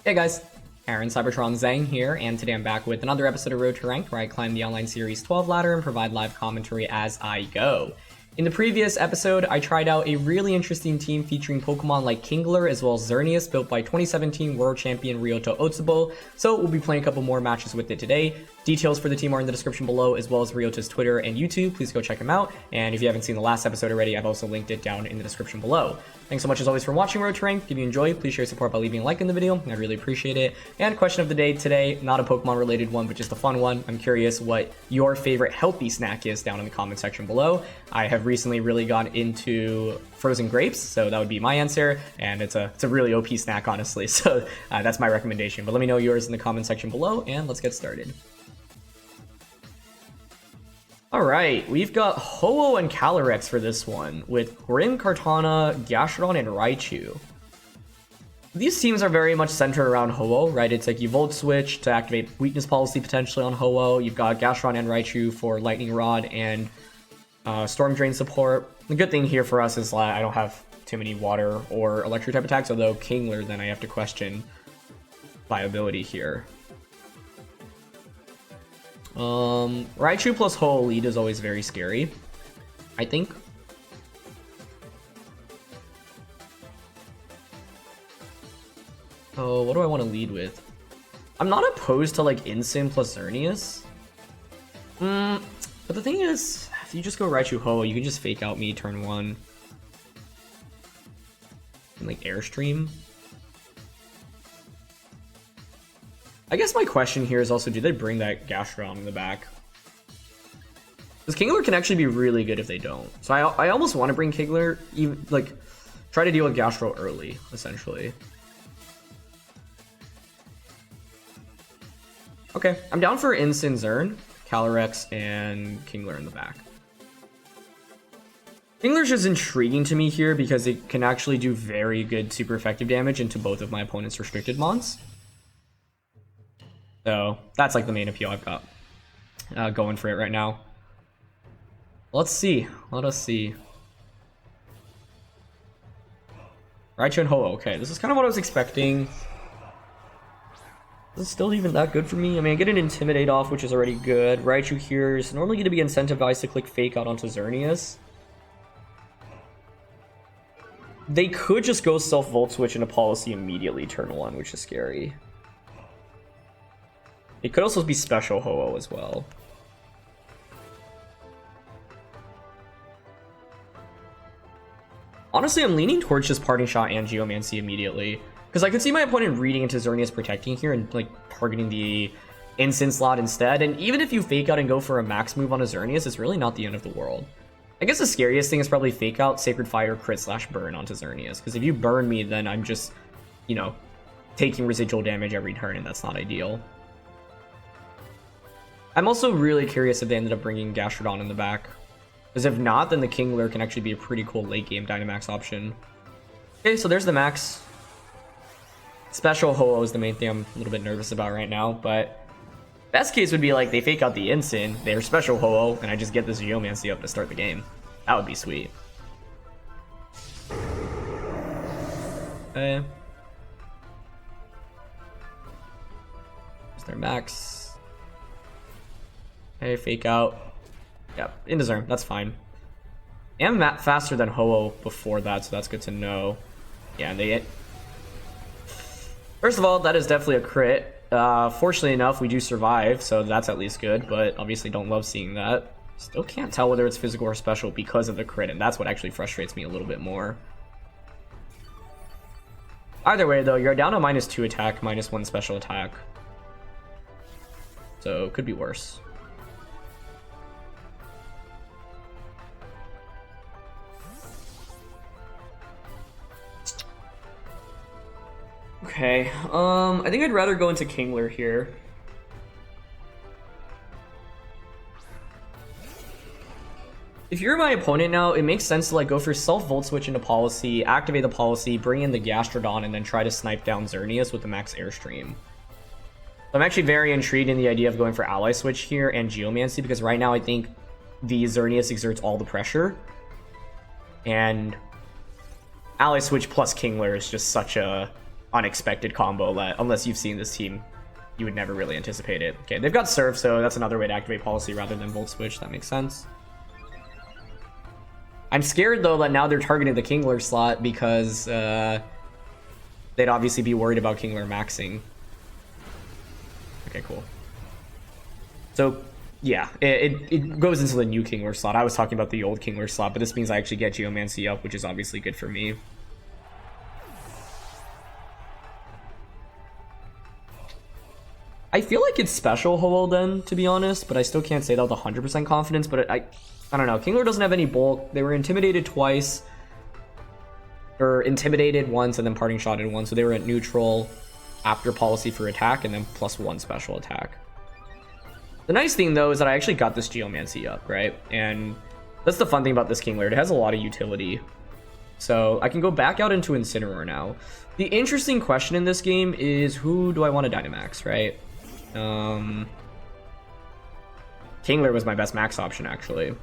Hey guys, Aaron Cybertron Zhang here, and today I'm back with another episode of Road to Ranked, where I climb the online series 12 ladder and provide live commentary as I go. In the previous episode, I tried out a really interesting team featuring Pokemon like Kingler as well as Xerneas, built by 2017 World Champion Ryota Otsubo, so we'll be playing a couple more matches with it today. Details for the team are in the description below, as well as Ryota's Twitter and YouTube. Please go check him out, and if you haven't seen the last episode already, I've also linked it down in the description below. Thanks so much as always for watching Road to Ranked. If you enjoy, please share your support by leaving a like in the video. I'd really appreciate it. And question of the day today, not a Pokemon related one, but just a fun one. I'm curious what your favorite healthy snack is down in the comment section below. I have recently really gone into frozen grapes, so that would be my answer, and it's a really OP snack, honestly, so that's my recommendation. But let me know yours in the comment section below, and let's get started. Alright, we've got Ho-Oh and Calyrex for this one, with Grimm, Kartana, Gastrodon, and Raichu. These teams are very much centered around Ho-Oh, right? It's like you Volt Switch to activate weakness policy potentially on Ho-Oh. You've got Gastrodon and Raichu for Lightning Rod and Storm Drain support. The good thing here for us is I don't have too many water or electric type attacks, although Kingler, then I have to question viability here. Raichu plus Ho-Oh lead is always very scary, I think. Oh, what do I want to lead with? I'm not opposed to like Incin plus Xerneas. But the thing is, if you just go Raichu Ho-Oh, you can just fake out me turn 1. And like Airstream. I guess my question here is also, do they bring that Gastrodon in the back? Because Kingler can actually be really good if they don't. So I almost want to bring Kingler, even like try to deal with Gastro early, essentially. Okay, I'm down for Incin, Xern, Calyrex, and Kingler in the back. Kingler's just intriguing to me here because it can actually do very good super effective damage into both of my opponent's restricted mons. So that's like the main appeal I've got going for it right now. Let's see. Let us see. Raichu and Ho-Oh. Okay, this is kind of what I was expecting. Is it still even that good for me? I mean, I get an Intimidate off, which is already good. Raichu here is normally going to be incentivized to click Fake out onto Xerneas. They could just go self-Volt Switch into Policy immediately turn 1, which is scary. It could also be Special Ho-Oh as well. Honestly, I'm leaning towards just Parting Shot and Geomancy immediately. Because I could see my opponent reading into Xerneas protecting here and like targeting the Incin slot instead. And even if you fake out and go for a max move on a Xerneas, it's really not the end of the world. I guess the scariest thing is probably fake out, Sacred Fire, crit / burn onto Xerneas. Because if you burn me, then I'm just, you know, taking residual damage every turn, and that's not ideal. I'm also really curious if they ended up bringing Gastrodon in the back. Because if not, then the Kingler can actually be a pretty cool late game Dynamax option. Okay, so there's the max. Special Ho-Oh is the main thing I'm a little bit nervous about right now, but best case would be like they fake out the Incin, they're Special Ho-Oh, and I just get this Geomancy up to start the game. That would be sweet. Okay. There's their max. Okay, fake out. Yep, into Xern, that's fine. And map faster than Ho-Oh before that, so that's good to know. Yeah, and they hit. First of all, that is definitely a crit. Fortunately enough, we do survive, so that's at least good, but obviously don't love seeing that. Still can't tell whether it's physical or special because of the crit, and that's what actually frustrates me a little bit more. Either way, though, you're down to -2 attack, -1 special attack. So, could be worse. Okay, I think I'd rather go into Kingler here. If you're my opponent now, it makes sense to like go for self-Volt Switch into Policy, activate the Policy, bring in the Gastrodon, and then try to snipe down Xerneas with the max Airstream. So I'm actually very intrigued in the idea of going for Ally Switch here and Geomancy, because right now I think the Xerneas exerts all the pressure. And Ally Switch plus Kingler is just such a unexpected combo that, unless you've seen this team, you would never really anticipate it. Okay, they've got Surf, so that's another way to activate Policy rather than Volt Switch. That makes sense. I'm scared, though, that now they're targeting the Kingler slot because they'd obviously be worried about Kingler maxing. Okay, cool. So, yeah, it goes into the new Kingler slot. I was talking about the old Kingler slot, but this means I actually get Geomancy up, which is obviously good for me. I feel like it's special Ho-Oh then, to be honest, but I still can't say that with 100% confidence, but I don't know. Kingler doesn't have any bulk. They were intimidated twice, or intimidated once and then parting shotted once, so they were at neutral after policy for attack and then +1 special attack. The nice thing, though, is that I actually got this Geomancy up, right? And that's the fun thing about this Kingler. It has a lot of utility. So I can go back out into Incineroar now. The interesting question in this game is, who do I want to Dynamax, right? Kingler was my best max option, actually.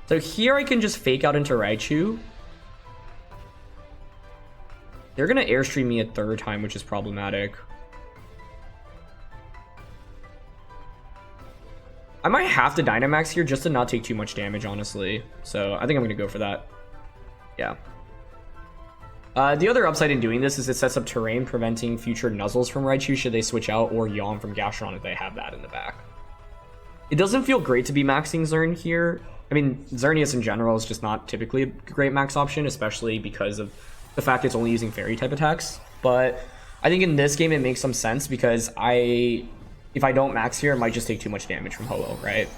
So here I can just fake out into Raichu. They're going to Airstream me a third time, which is problematic. I might have to Dynamax here just to not take too much damage, honestly. So I think I'm going to go for that. Yeah. The other upside in doing this is it sets up terrain, preventing future Nuzzles from Raichu should they switch out, or Yawn from Gastrodon if they have that in the back. It doesn't feel great to be maxing Xern here. I mean, Xerneas in general is just not typically a great max option, especially because of the fact it's only using fairy type attacks. But I think in this game it makes some sense because if I don't max here, it might just take too much damage from Ho-Oh, right?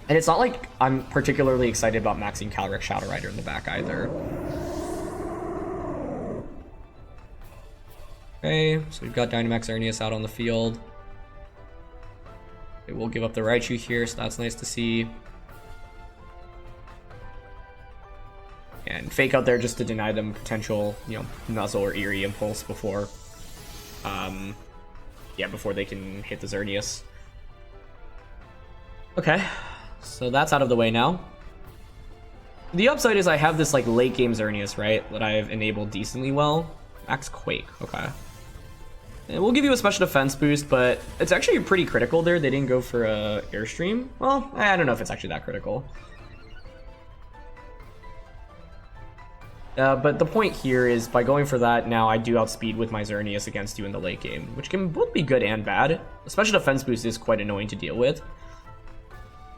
And it's not like I'm particularly excited about maxing Calyrex Shadow Rider in the back either. Okay, so we've got Dynamax Xerneas out on the field. It will give up the Raichu here, so that's nice to see. And fake out there just to deny them potential, Nuzzle or Eerie Impulse before, before they can hit the Xerneas. Okay, so that's out of the way now. The upside is I have this late game Xerneas, right, that I've enabled decently well. Max Quake, okay. And we'll give you a special defense boost, but it's actually pretty critical there. They didn't go for a Airstream. Well, I don't know if it's actually that critical. But the point here is by going for that, now I do outspeed with my Xerneas against you in the late game, which can both be good and bad. A special defense boost is quite annoying to deal with.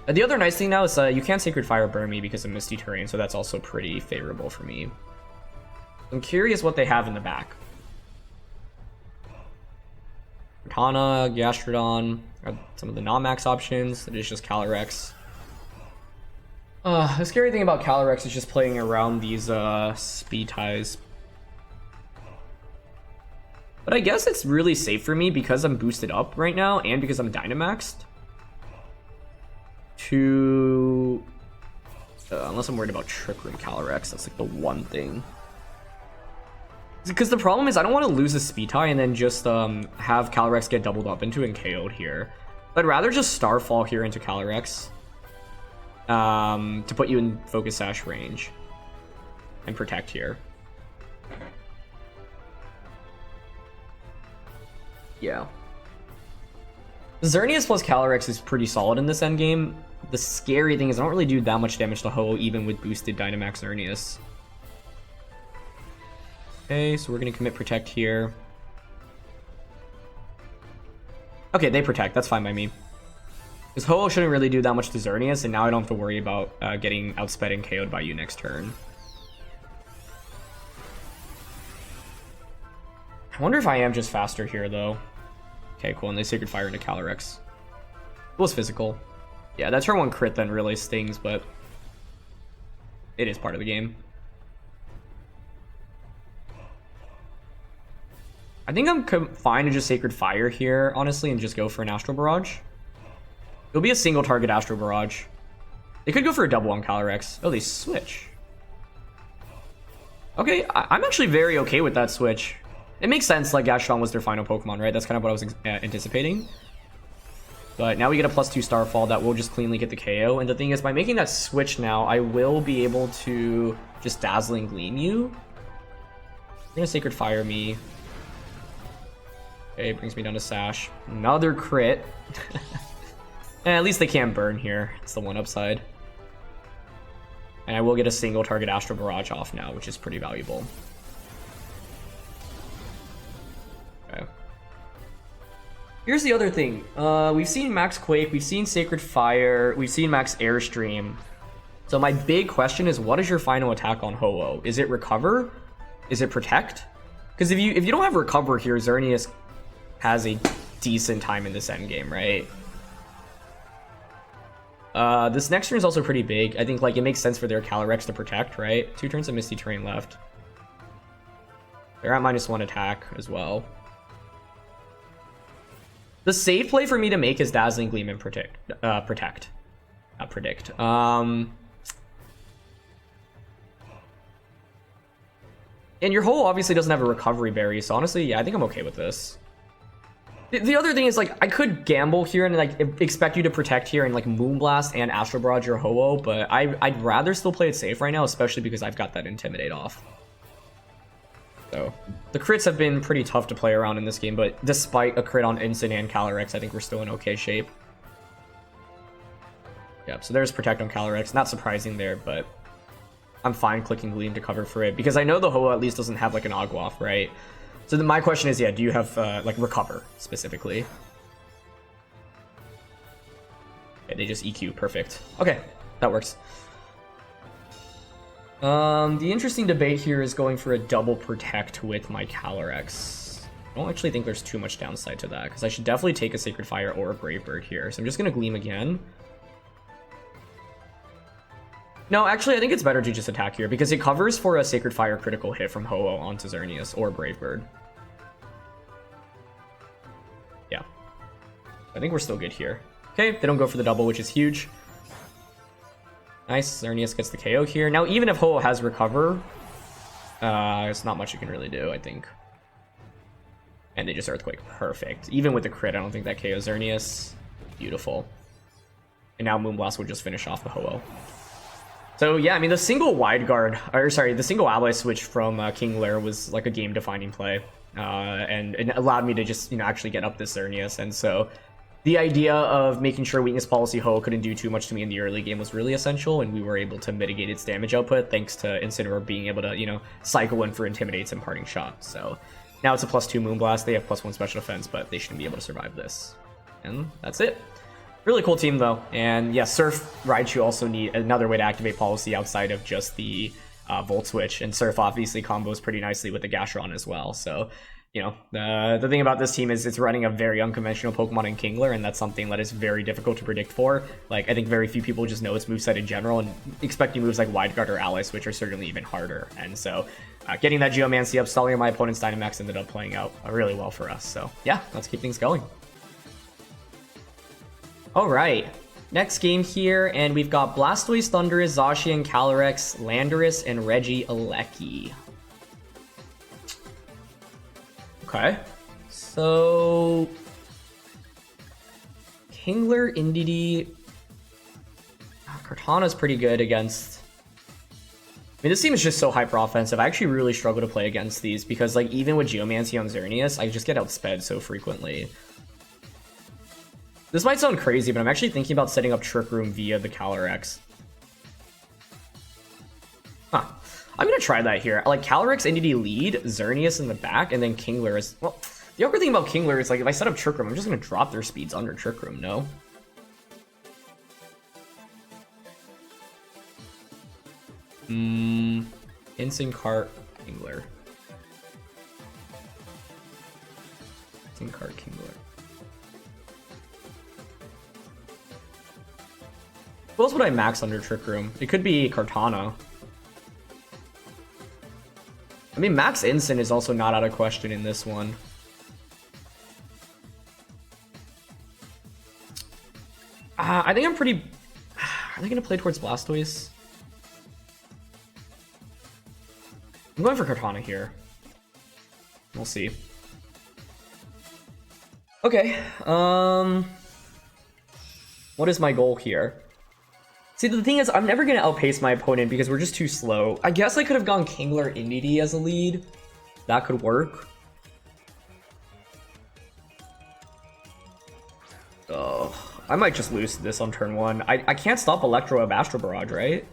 The other nice thing now is you can't Sacred Fire burn me because of Misty Terrain, so that's also pretty favorable for me. I'm curious what they have in the back. Kartana, Gastrodon are some of the non-max options. It is just Calyrex. The scary thing about Calyrex is just playing around these speed ties. But I guess it's really safe for me because I'm boosted up right now and because I'm Dynamaxed. Unless I'm worried about Trick Room Calyrex, that's the one thing. Because the problem is I don't want to lose a speed tie and then just have Calyrex get doubled up into and KO'd here. I'd rather just Starfall here into Calyrex to put you in Focus Sash range and protect here. Yeah. Xerneas plus Calyrex is pretty solid in this endgame. The scary thing is I don't really do that much damage to Ho-Oh even with boosted Dynamax Xerneas. Okay, so we're going to commit Protect here. Okay, they Protect. That's fine by me. Because Ho-Oh shouldn't really do that much to Xerneas, and now I don't have to worry about getting outsped and KO'd by you next turn. I wonder if I am just faster here, though. Okay, cool, and they Sacred Fire into Calyrex. It was physical. Yeah, that turn 1 crit then really stings, but it is part of the game. I think I'm fine to just Sacred Fire here, honestly, and just go for an Astral Barrage. It'll be a single target Astral Barrage. They could go for a double on Calyrex. Oh, they switch. Okay, I'm actually very okay with that switch. It makes sense, Gastrodon was their final Pokemon, right? That's kind of what I was anticipating. But now we get a +2 Starfall that will just cleanly get the KO. And the thing is, by making that switch now, I will be able to just Dazzling Gleam you. They're gonna Sacred Fire me. Okay, brings me down to Sash. Another crit. And at least they can't burn here. It's the one upside. And I will get a single target Astral Barrage off now, which is pretty valuable. Okay. Here's the other thing. We've seen Max Quake, we've seen Sacred Fire, we've seen Max Airstream. So my big question is, what is your final attack on Ho-Oh? Is it Recover? Is it Protect? Because if you don't have Recover here, Xerneas has a decent time in this endgame, right? This next turn is also pretty big. I think like it makes sense for their Calyrex to protect, right? 2 turns of Misty Terrain left. They're at -1 attack as well. The safe play for me to make is Dazzling Gleam and protect. Not predict. And your Ho obviously doesn't have a recovery berry, so honestly, yeah, I think I'm okay with this. The other thing is, like, I could gamble here and, like, expect you to protect here and, like, Moonblast and Astral Barrage your Ho-Oh, but I'd rather still play it safe right now, especially because I've got that Intimidate off. So, the crits have been pretty tough to play around in this game, but despite a crit on Instant and Calyrex, I think we're still in okay shape. Yep, so there's Protect on Calyrex. Not surprising there, but I'm fine clicking Gleam to cover for it, because I know the Ho-Oh at least doesn't have, like, an Ogwaff, right? So then my question is, yeah, do you have, like, Recover, specifically? Okay, they just EQ, perfect. Okay, that works. The interesting debate here is going for a double Protect with my Calyrex. I don't actually think there's too much downside to that, because I should definitely take a Sacred Fire or a Brave Bird here. So I'm just going to Gleam again. No, actually, I think it's better to just attack here, because it covers for a Sacred Fire critical hit from Ho-Oh onto Xerneas or Brave Bird. Yeah. I think we're still good here. Okay, they don't go for the double, which is huge. Nice, Xerneas gets the KO here. Now, even if Ho-Oh has Recover, it's not much you can really do, I think. And they just Earthquake. Perfect. Even with the crit, I don't think that KOs Xerneas. Beautiful. And now Moonblast would just finish off the Ho-Oh. So yeah, I mean, the single wide guard, or sorry, the single ally switch from Kingler was like a game-defining play, and it allowed me to just, you know, actually get up this Xerneas. And so the idea of making sure Weakness Policy Ho couldn't do too much to me in the early game was really essential, and we were able to mitigate its damage output thanks to Incineroar being able to, you know, cycle in for Intimidates and Parting Shot. So now it's a +2 Moonblast. They have +1 special defense, but they shouldn't be able to survive this. And that's it. Really cool team, though. And yeah, Surf, Raichu also need another way to activate Policy outside of just the Volt Switch. And Surf obviously combos pretty nicely with the Gastrodon as well. So, you know, the thing about this team is it's running a very unconventional Pokemon in Kingler, and that's something that is very difficult to predict for. Like, I think very few people just know its moveset in general, and expecting moves like Wide Guard or Ally Switch are certainly even harder. And so, getting that Geomancy up, stalling my opponent's Dynamax ended up playing out really well for us. So, yeah, let's keep things going. Alright, next game here, and we've got Blastoise, Thundurus, Zacian, Calyrex, Landorus, and Regieleki. Okay, so Kingler, Indeedee, Kartana's pretty good against. I mean, this team is just so hyper offensive. I actually really struggle to play against these because, like, even with Geomancy on Xerneas, I just get outsped so frequently. This might sound crazy, but I'm actually thinking about setting up Trick Room via the Calyrex. Huh. I'm going to try that here. Like, Calyrex, Indeedee lead, Xerneas in the back, and then Kingler is... Well, the awkward thing about Kingler is, like, if I set up Trick Room, I'm just going to drop their speeds under Trick Room, no? Instant Cart, Kingler. Instant Cart, Kingler. What else would I max under Trick Room? It could be Kartana. I mean, max Instant is also not out of question in this one. I think I'm pretty... Are they going to play towards Blastoise? I'm going for Kartana here. We'll see. Okay. What is my goal here? See, the thing is, I'm never going to outpace my opponent because we're just too slow. I guess I could have gone Kingler Indie as a lead. That could work. Oh, I might just lose this on turn 1. I can't stop Electro of Astro Barrage, right?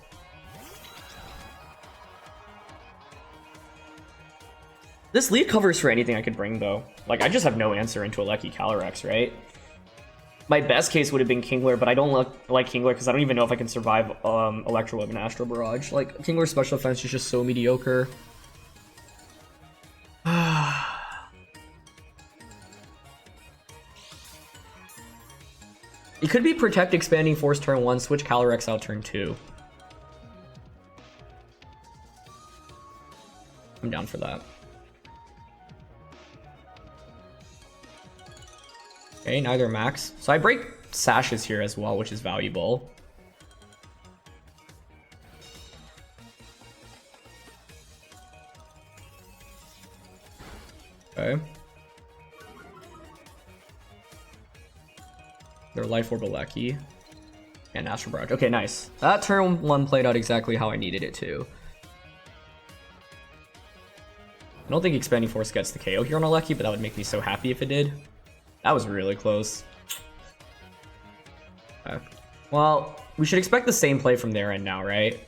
This lead covers for anything I could bring, though. Like, I just have no answer into a Lucky Calyrex, right? My best case would have been Kingler, but I don't like Kingler because I don't even know if I can survive Electro of an Astro Barrage. Like, Kingler's special defense is just so mediocre. It could be Protect, Expanding Force turn 1, switch Calyrex out turn 2. I'm down for that. Okay, neither max. So I break Sashes here as well, which is valuable. Okay. Their Life Orb Geomancy and Astral Barrage. Okay, nice. That turn 1 played out exactly how I needed it to. I don't think Expanding Force gets the KO here on Geomancy, but that would make me so happy if it did. That was really close. Okay. Well, we should expect the same play from their end now, right?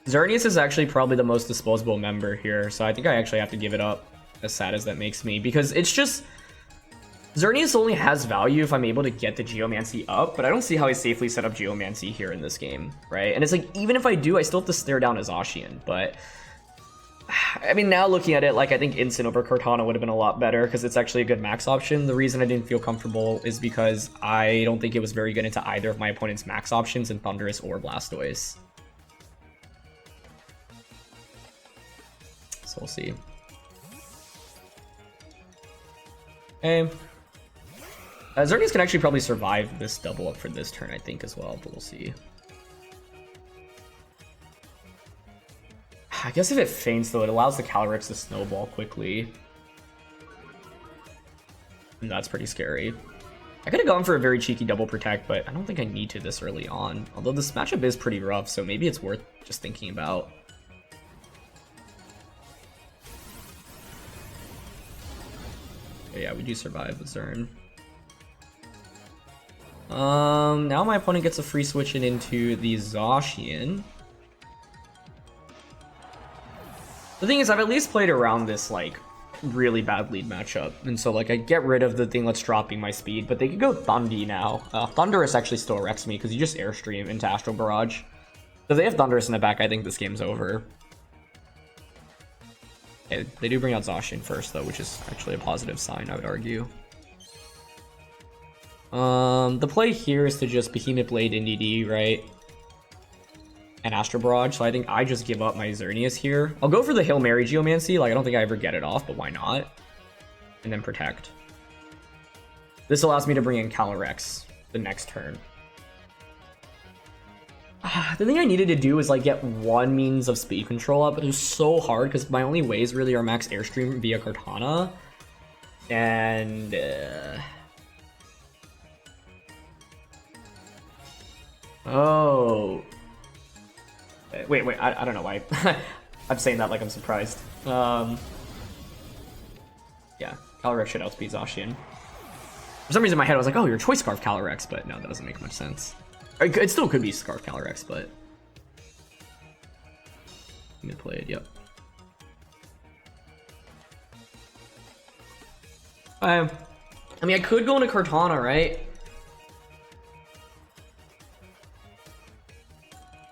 Xerneas is actually probably the most disposable member here, so I think I actually have to give it up, as sad as that makes me, because it's just... Xerneas only has value if I'm able to get the Geomancy up, but I don't see how I safely set up Geomancy here in this game, right? And it's like, even if I do, I still have to stare down a Zacian, but... I mean, now looking at it, like, I think Instant over Kartana would have been a lot better because it's actually a good max option. The reason I didn't feel comfortable is because I don't think it was very good into either of my opponent's max options in Thundurus or Blastoise. So we'll see. Okay. Xerneas can actually probably survive this double up for this turn, I think, as well, but we'll see. I guess if it feints, though, it allows the Calyrex to snowball quickly. And that's pretty scary. I could have gone for a very cheeky double protect, but I don't think I need to this early on. Although this matchup is pretty rough, so maybe it's worth just thinking about. Okay, yeah, we do survive with Xern. Now my opponent gets a free switch in into the Zacian. The thing is, I've at least played around this, like, really bad lead matchup. And so, like, I get rid of the thing that's dropping my speed, but they could go Thundy now. Thundurus actually still wrecks me because you just Airstream into Astral Barrage. So if they have Thundurus in the back, I think this game's over. Okay, they do bring out Zacian first, though, which is actually a positive sign, I would argue. The play here is to just Behemoth Blade NDD, right? And Astral Barrage, so I think I just give up my Xerneas here. I'll go for the Hail Mary Geomancy, like I don't think I ever get it off, but why not? And then Protect. This allows me to bring in Calyrex the next turn. The thing I needed to do is like get one means of speed control up, but it was so hard because my only ways really are max Airstream via Kartana. And... Oh... Wait, I don't know why. I'm saying that like I'm surprised. Yeah, Calyrex should outspeed Zacian. For some reason in my head I was like, oh, your Choice Scarf Calyrex, but no, that doesn't make much sense. It still could be Scarf Calyrex, but... Good played, yep. I mean, I could go into Kartana, right?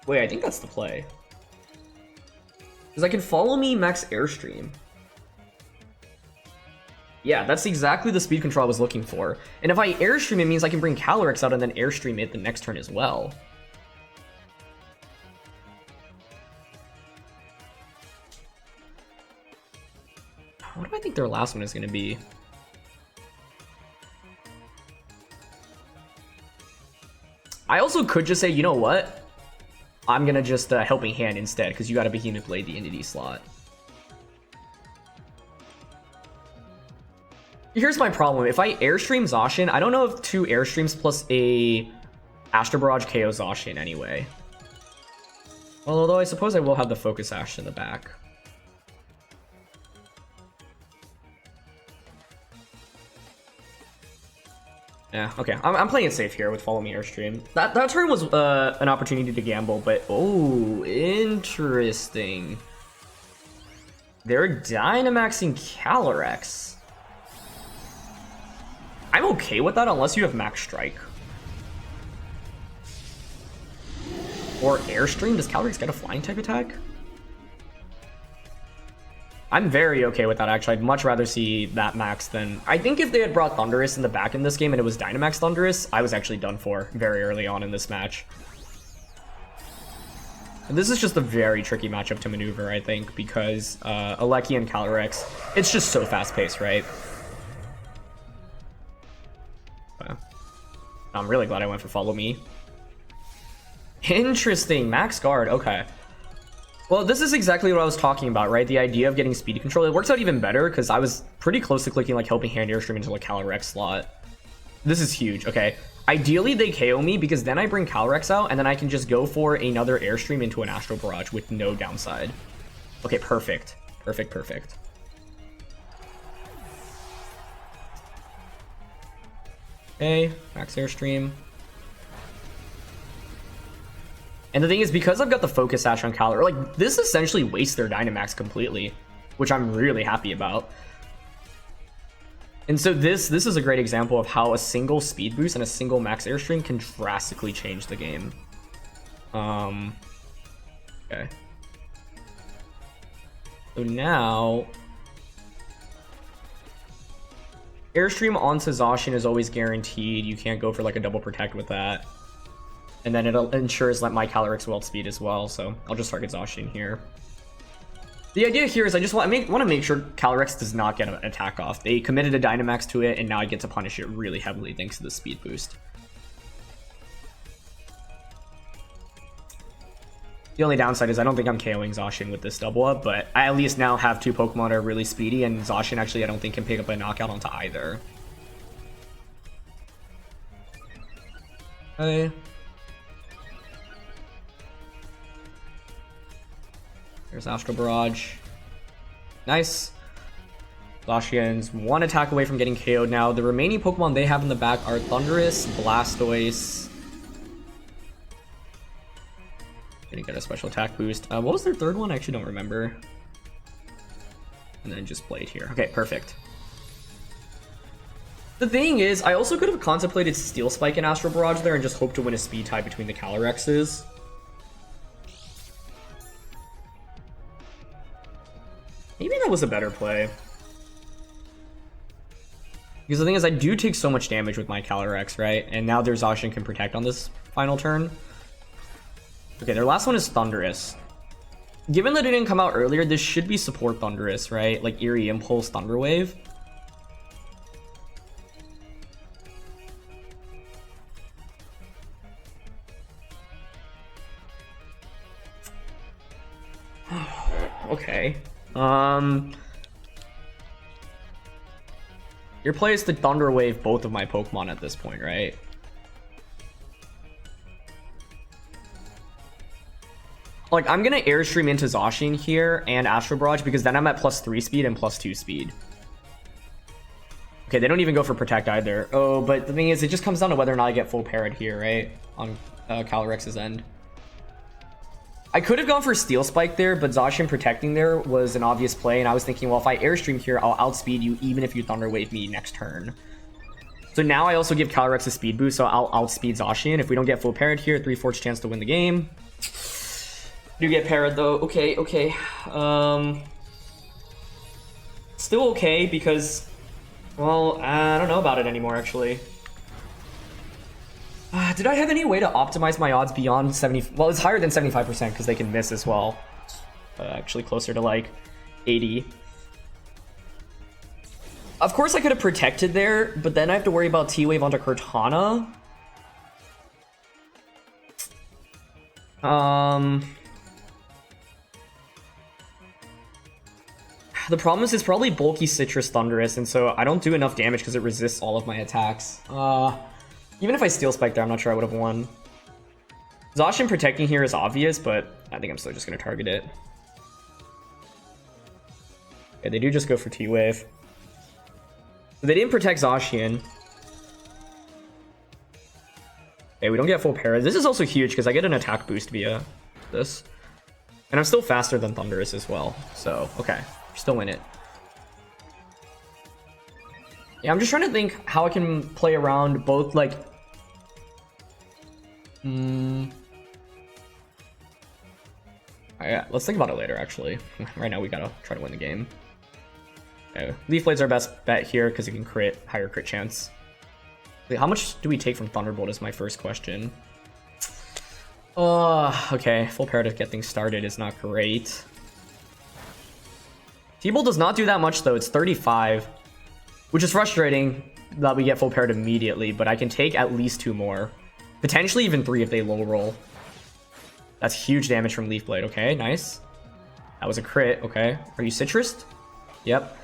Wait, I think that's the play. Because I can follow me max Airstream. Yeah, that's exactly the speed control I was looking for. And if I Airstream, it means I can bring Calyrex out and then Airstream it the next turn as well. What do I think their last one is going to be? I also could just say, you know what? I'm gonna just Helping Hand instead, because you got a Behemoth Blade the entity slot. Here's my problem. If I Airstream Zacian, I don't know if 2 Airstreams plus a Astro Barrage KO Zacian anyway. Well, although I suppose I will have the Focus Ash in the back. Yeah, okay. I'm playing it safe here with Follow Me Airstream. That turn was an opportunity to gamble, but oh, interesting. They're Dynamaxing Calyrex. I'm okay with that unless you have Max Strike. Or Airstream? Does Calyrex get a flying type attack? I'm very okay with that, actually. I'd much rather see that max than... I think if they had brought Thundurus in the back in this game and it was Dynamax Thundurus, I was actually done for very early on in this match. And this is just a very tricky matchup to maneuver, I think, because Geomancy and Calyrex, it's just so fast-paced, right? I'm really glad I went for Follow Me. Interesting, Max Guard, okay. Well, this is exactly what I was talking about, right? The idea of getting speed control. It works out even better because I was pretty close to clicking like Helping Hand Airstream into a Calyrex slot. This is huge, okay. Ideally, they KO me because then I bring Calyrex out and then I can just go for another Airstream into an Astro Barrage with no downside. Okay, perfect. Perfect, perfect. Okay, Max Airstream. And the thing is, because I've got the Focus Ash on Calyrex, like, this essentially wastes their Dynamax completely, which I'm really happy about. And so this is a great example of how a single speed boost and a single Max Airstream can drastically change the game. Okay. So now... Airstream onto Zacian is always guaranteed. You can't go for, like, a double protect with that. And then it ensures that my Calyrex will outspeed as well, so I'll just target Zacian here. The idea here is I just want to make sure Calyrex does not get an attack off. They committed a Dynamax to it, and now I get to punish it really heavily thanks to the speed boost. The only downside is I don't think I'm KOing Zacian with this double up, but I at least now have two Pokemon that are really speedy, and Zacian actually I don't think can pick up a knockout onto either. Okay. There's Astro Barrage. Nice. Zacian's one attack away from getting KO'd now. The remaining Pokemon they have in the back are Thundurus, Blastoise. Gonna get a special attack boost. What was their third one? I actually don't remember. And then just played here. Okay, perfect. The thing is, I also could have contemplated Steel Spike and Astro Barrage there and just hoped to win a speed tie between the Calyrexes. Maybe that was a better play. Because the thing is, I do take so much damage with my Calyrex, right? And now their Zacian can protect on this final turn. Okay, their last one is Thundurus. Given that it didn't come out earlier, this should be support Thundurus, right? Like Eerie Impulse, Thunder Wave. Okay. Your play is to Thunder Wave both of my Pokemon at this point, right? Like, I'm gonna Airstream into Zacian here and Astro Barrage because then I'm at +3 speed and +2 speed. Okay, they don't even go for Protect either. Oh, but the thing is, it just comes down to whether or not I get full parried here, right? On Calyrex's end. I could have gone for Steel Spike there, but Zacian protecting there was an obvious play, and I was thinking, well, if I Airstream here, I'll outspeed you even if you Thunder Wave me next turn. So now I also give Calyrex a speed boost, so I'll outspeed Zacian. If we don't get full parried here, 3/4 chance to win the game. Do get parried though. Okay, okay. Still okay because, well, I don't know about it anymore actually. Did I have any way to optimize my odds beyond 70? Well, it's higher than 75% because they can miss as well. Actually closer to like 80. Of course I could have protected there, but then I have to worry about T-Wave onto Kartana. The problem is it's probably bulky Citrus Thundurus, and so I don't do enough damage because it resists all of my attacks. Even if I Steel Spike there, I'm not sure I would have won. Zacian protecting here is obvious, but I think I'm still just going to target it. Okay, they do just go for T-Wave. So they didn't protect Zacian. Okay, we don't get full para. This is also huge because I get an attack boost via this. And I'm still faster than Thundurus as well. So, okay. Still in it. Yeah, I'm just trying to think how I can play around both, like... Yeah, let's think about it later, actually. Right now, we gotta try to win the game. Okay. Leaf Blade's our best bet here, because it can crit, higher crit chance. Wait, how much do we take from Thunderbolt is my first question. Okay. Full para to get things started is not great. T-Bolt does not do that much, though. It's 35. Which is frustrating that we get full paired immediately, but I can take at least 2 more. Potentially even 3 if they low roll. That's huge damage from Leaf Blade. Okay, nice. That was a crit. Okay. Are you citrused? Yep.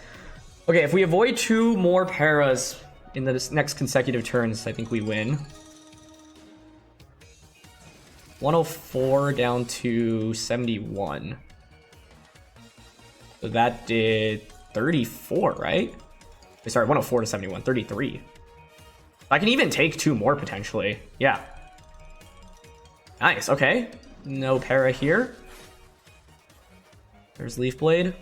Okay, if we avoid 2 more paras in the next consecutive turns, I think we win. 104 down to 71. So that did 34, right? Sorry, 104 to 71, 33. I can even take 2 more potentially. Yeah. Nice, okay. No para here. There's Leaf Blade.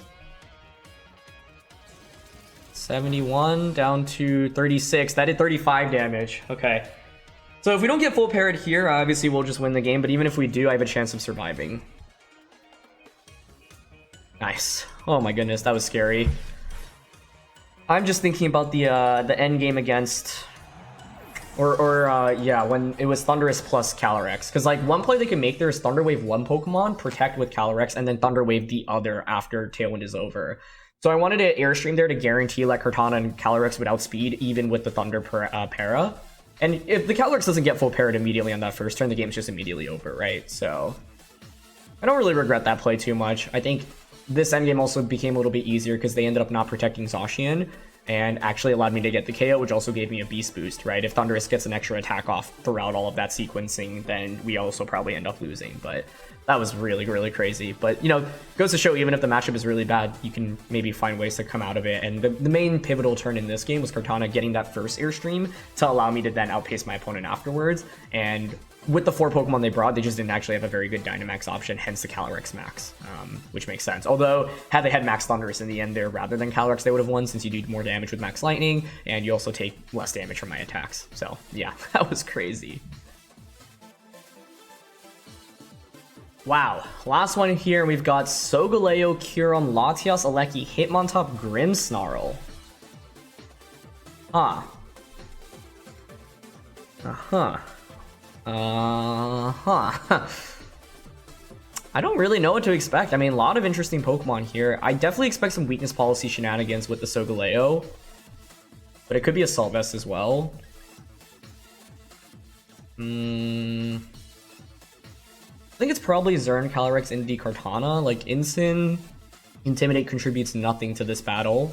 71 down to 36. That did 35 damage. Okay. So if we don't get full parried here, obviously we'll just win the game. But even if we do, I have a chance of surviving. Nice. Oh my goodness, that was scary. I'm just thinking about the end game against... yeah, when it was Thundurus plus Calyrex. Because, like, one play they can make there is Thunder Wave one Pokemon, protect with Calyrex, and then Thunder Wave the other after Tailwind is over. So I wanted to Airstream there to guarantee that Kartana and Calyrex would outspeed, even with the Thunder para. And if the Calyrex doesn't get full parried immediately on that first turn, the game's just immediately over, right? So I don't really regret that play too much. I think this endgame also became a little bit easier because they ended up not protecting Zacian, and actually allowed me to get the KO, which also gave me a beast boost, right? If Thundurus gets an extra attack off throughout all of that sequencing, then we also probably end up losing. But that was really, really crazy. But, you know, goes to show, even if the matchup is really bad, you can maybe find ways to come out of it. And the main pivotal turn in this game was Kartana getting that first Airstream to allow me to then outpace my opponent afterwards. And with the 4 Pokemon they brought, they just didn't actually have a very good Dynamax option, hence the Calyrex Max, which makes sense. Although, had they had Max Thundurus in the end there rather than Calyrex, they would have won, since you do more damage with Max Lightning, and you also take less damage from my attacks. So, yeah, that was crazy. Wow, last one here, we've got Solgaleo, Kyurem, Latias, Geomancy, Hitmontop, Grimmsnarl. Huh. I don't really know what to expect. I mean, a lot of interesting Pokemon here. I definitely expect some weakness policy shenanigans with the Solgaleo, but it could be a Salvest as well. I think it's probably Zern, Calyrex, Indy, Kartana. Like, Incin, Intimidate contributes nothing to this battle.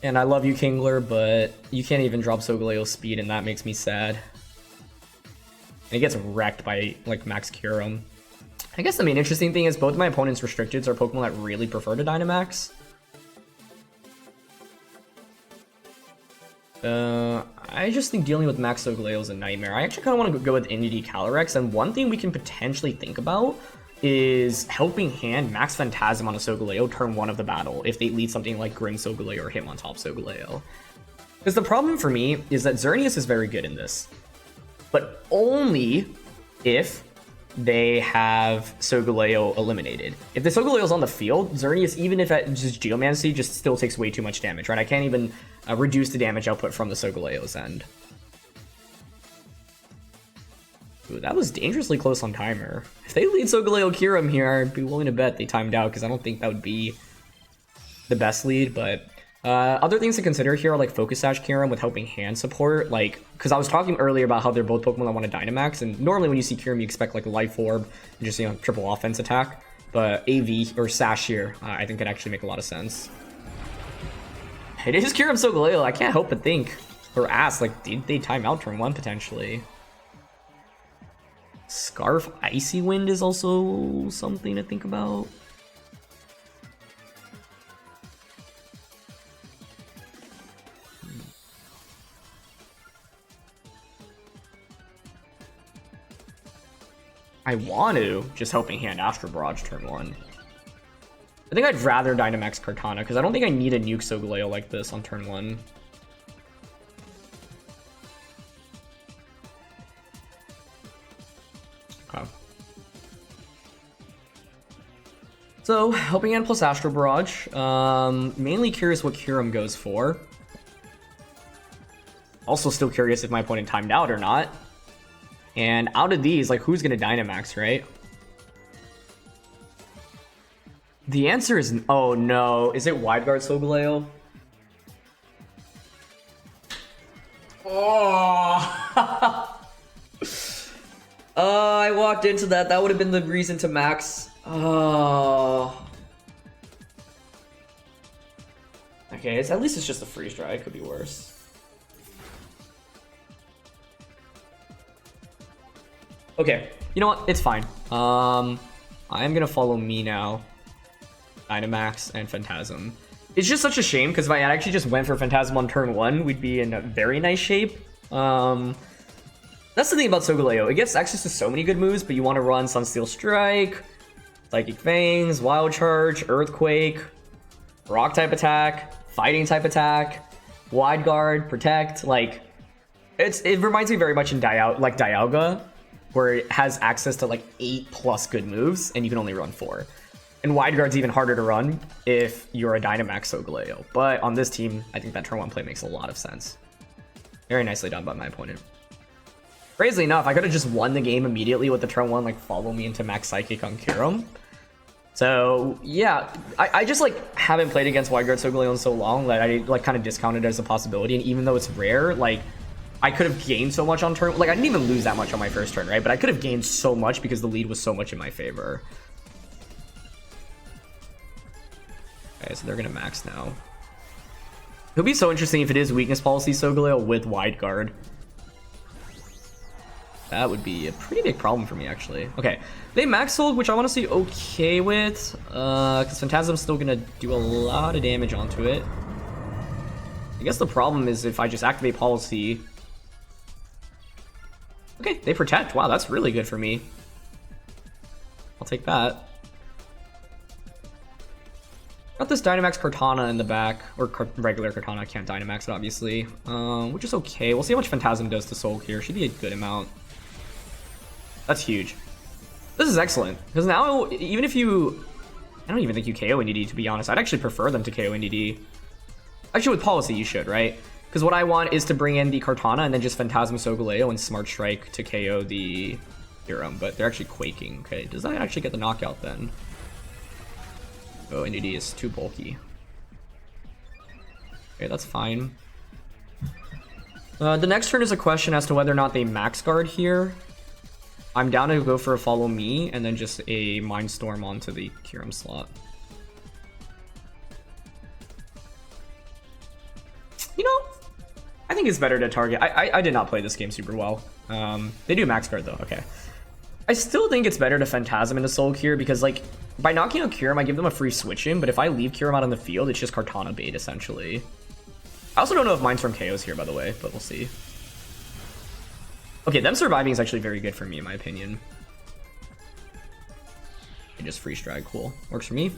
And I love you, Kingler, but you can't even drop Solgaleo's speed, and that makes me sad. And it gets wrecked by, like, Max Kyurem. I guess the main interesting thing is both my opponent's restricteds are Pokemon that really prefer to Dynamax. I just think dealing with Max Solgaleo is a nightmare. I actually kind of want to go with Indy Calyrex, and one thing we can potentially think about is Helping Hand Max Phantasm on a Solgaleo turn 1 of the battle if they lead something like Grim Solgaleo or Hitmontop Solgaleo. Because the problem for me is that Xerneas is very good in this, but only if they have Solgaleo eliminated. If the Solgaleo's on the field, Xerneas, even if at just Geomancy, just still takes way too much damage, right? I can't even reduce the damage output from the Solgaleo's end. Ooh, that was dangerously close on timer. If they lead Solgaleo Kyurem here, I'd be willing to bet they timed out, because I don't think that would be the best lead, but other things to consider here are like Focus Sash Kyurem with Helping Hand support, like, because I was talking earlier about how they're both Pokemon that want to Dynamax, and normally when you see Kyurem you expect like a Life Orb and just, you know, triple offense attack, but AV or Sash here I think could actually make a lot of sense. It is Kyurem Solgaleo. I can't help but think or ask, like, did they time out turn 1 potentially? Scarf Icy Wind is also something to think about. I want to, just hoping hand Astro Barrage turn 1. I think I'd rather Dynamax Kartana, because I don't think I need a nuke Solgaleo like this on turn 1. Okay. So, Helping Hand plus Astro Barrage. Mainly curious what Kyurem goes for. Also still curious if my opponent timed out or not. And out of these, like, who's gonna Dynamax, right? The answer is, oh no, is it Wide Guard Solgaleo? Oh! I walked into that. That would have been the reason to max. Oh. Okay, at least it's just a freeze dry. It could be worse. Okay, you know what? It's fine. I'm gonna follow me now. Dynamax and Phantasm. It's just such a shame because if I actually just went for Phantasm on turn 1, we'd be in a very nice shape. That's the thing about Solgaleo. It gets access to so many good moves, but you want to run Sunsteel Strike, Psychic Fangs, Wild Charge, Earthquake, Rock type attack, Fighting type attack, Wide Guard, Protect. Like, it reminds me very much in Dialga, where it has access to like 8+ good moves, and you can only run 4. And Wide Guard's even harder to run if you're a Dynamax Solgaleo. But on this team, I think that turn 1 play makes a lot of sense. Very nicely done by my opponent. Crazily enough, I could have just won the game immediately with the turn 1, like, follow me into Max Psychic on Kyurem. So, yeah, I just, like, haven't played against Wide Guard Solgaleo in so long that I, like, kind of discounted it as a possibility. And even though it's rare, like, I could have gained so much on turn... Like, I didn't even lose that much on my first turn, right? But I could have gained so much because the lead was so much in my favor. Okay, so they're gonna max now. It'll be so interesting if it is Weakness Policy Solgaleo with Wide Guard. That would be a pretty big problem for me, actually. Okay, they max sold, which I want to see okay with, because Phantasm's still gonna do a lot of damage onto it. I guess the problem is if I just activate Policy. Okay, they protect. Wow, that's really good for me. I'll take that. Got this Dynamax Kartana in the back, or regular Kartana. I can't Dynamax it, obviously, which is okay. We'll see how much Phantasm does to Soul here. Should be a good amount. That's huge. This is excellent, because now, even if you... I don't even think you KO NDD, to be honest. I'd actually prefer them to KO NDD. Actually, with Policy, you should, right? Because what I want is to bring in the Kartana and then just Phantasm Solgaleo and Smart Strike to KO the Kyurem, but they're actually Quaking. Okay, does that actually get the knockout then? Oh, NDD is too bulky. Okay, that's fine. The next turn is a question as to whether or not they max guard here. I'm down to go for a follow me and then just a Mind Storm onto the Kyurem slot. You know, I think it's better to target. I did not play this game super well. They do max guard though, okay. I still think it's better to Phantasm into Soul here because, like, by knocking out Kyurem, I give them a free switch in, but if I leave Kyurem out on the field, it's just Kartana bait, essentially. I also don't know if Mindstorm KOs here, by the way, but we'll see. Okay, them surviving is actually very good for me, in my opinion. I just freeze drag, cool. Works for me.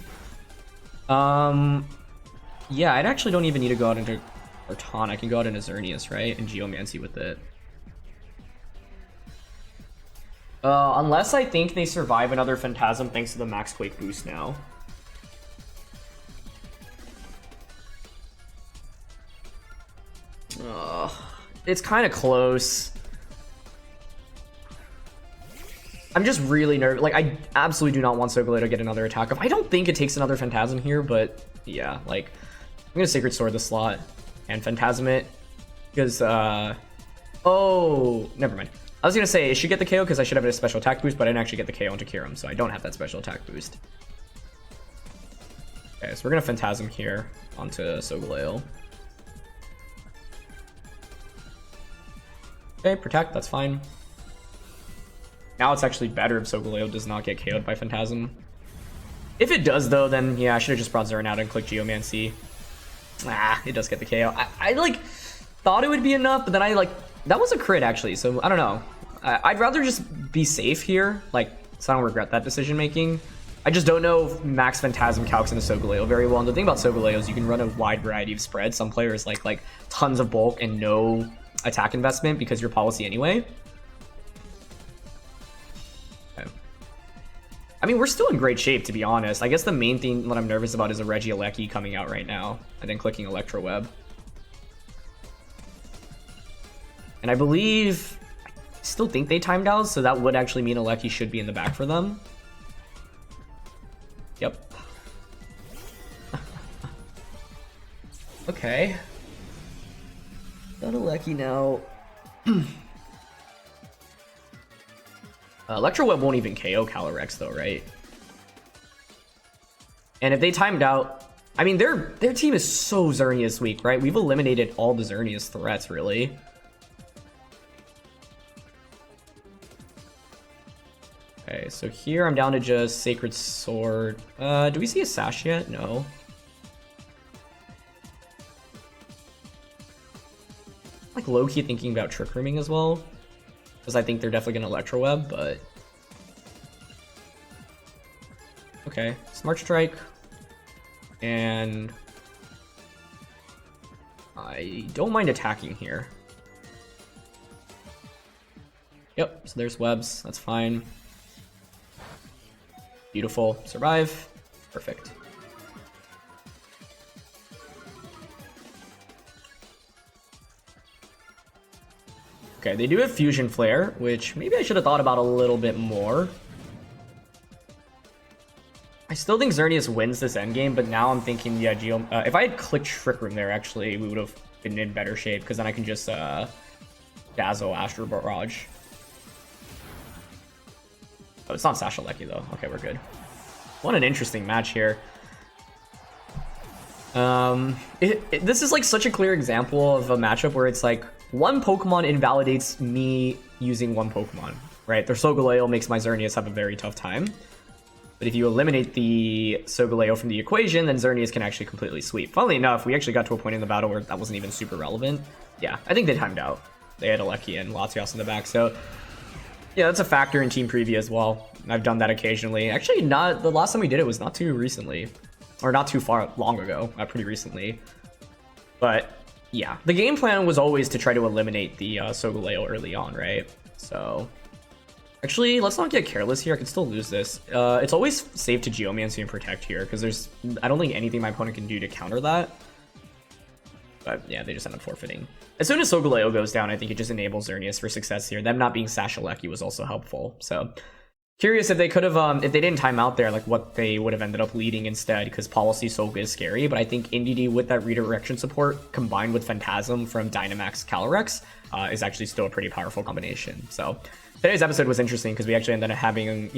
Yeah, I actually don't even need to go out into Kartana. I can go out into Xerneas, right? And Geomancy with it. Unless I think they survive another Phantasm thanks to the Max Quake boost now. It's kind of close. I'm just really nervous. Like, I absolutely do not want Solgaleo to get another attack off. I don't think it takes another Phantasm here, but yeah, like, I'm gonna Sacred Sword the slot and Phantasm it because, oh, never mind. I was gonna say it should get the KO because I should have a special attack boost, but I didn't actually get the KO into Kyurem, so I don't have that special attack boost. Okay, so we're gonna Phantasm here onto Solgaleo. Okay, protect, that's fine. Now it's actually better if Solgaleo does not get KO'd by Phantasm. If it does, though, then yeah, I should have just brought Xern out and clicked Geomancy. Ah, it does get the KO. I like, thought it would be enough, but then I, like, that was a crit, actually, so I don't know. I'd rather just be safe here, like, so I don't regret that decision-making. I just don't know if Max Phantasm calcs into Solgaleo very well, and the thing about Solgaleo is you can run a wide variety of spreads. Some players like tons of bulk and no attack investment because you're policy anyway. Okay. I mean, we're still in great shape, to be honest. I guess the main thing that I'm nervous about is a Regieleki coming out right now, and then clicking Electro Web. And I believe, I still think they timed out, so that would actually mean Eleki should be in the back for them. Yep. Okay. Got Eleki now. Electro Web won't even KO Calyrex though, right? And if they timed out, I mean, their team is so Xerneas weak, right? We've eliminated all the Xerneas threats, really. Okay, so here I'm down to just Sacred Sword. Do we see a Sash yet? No. Like low-key thinking about Trick Rooming as well, because I think they're definitely gonna Electro Web, but okay, Smart Strike, and I don't mind attacking here. Yep, so there's webs, that's fine. Beautiful. Survive. Perfect. Okay, they do have Fusion Flare, which maybe I should have thought about a little bit more. I still think Xerneas wins this endgame, but now I'm thinking, yeah, if I had clicked Trick Room there, actually, we would have been in better shape, because then I can just Dazzle Astro Barrage. Oh, it's not Sashaleki though. Okay, we're good. What an interesting match here. This is like such a clear example of a matchup where it's like one Pokemon invalidates me using one Pokemon, right? Their Solgaleo makes my Xerneas have a very tough time. But if you eliminate the Solgaleo from the equation, then Xerneas can actually completely sweep. Funnily enough, we actually got to a point in the battle where that wasn't even super relevant. Yeah, I think they timed out. They had Eleki and Latias in the back, so yeah, that's a factor in Team Preview as well. I've done that occasionally. Actually, not the last time we did it was not too recently, or not too far long ago, pretty recently. But yeah, the game plan was always to try to eliminate the Solgaleo early on, right? So actually, let's not get careless here. I can still lose this. It's always safe to Geomancy and Protect here, because I don't think anything my opponent can do to counter that. But yeah, they just end up forfeiting. As soon as Solgaleo goes down, I think it just enables Xerneas for success here. Them not being Sashaleki was also helpful. So curious if they could have, if they didn't time out there, like what they would have ended up leading instead, because Policy Solga is scary. But I think NDD with that redirection support combined with Phantasm from Dynamax Calyrex is actually still a pretty powerful combination. So today's episode was interesting because we actually ended up having,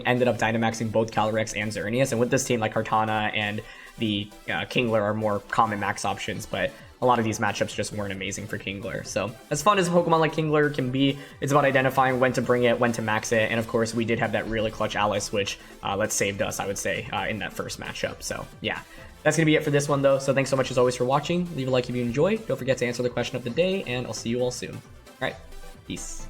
ended up Dynamaxing both Calyrex and Xerneas. And with this team, like Kartana and the Kingler are more common max options, but a lot of these matchups just weren't amazing for Kingler. So as fun as a Pokemon like Kingler can be, it's about identifying when to bring it, when to max it, and of course we did have that really clutch Alice, which saved us, I would say, in that first matchup. So yeah, that's going to be it for this one though. So thanks so much as always for watching. Leave a like if you enjoyed. Don't forget to answer the question of the day, and I'll see you all soon. All right, peace.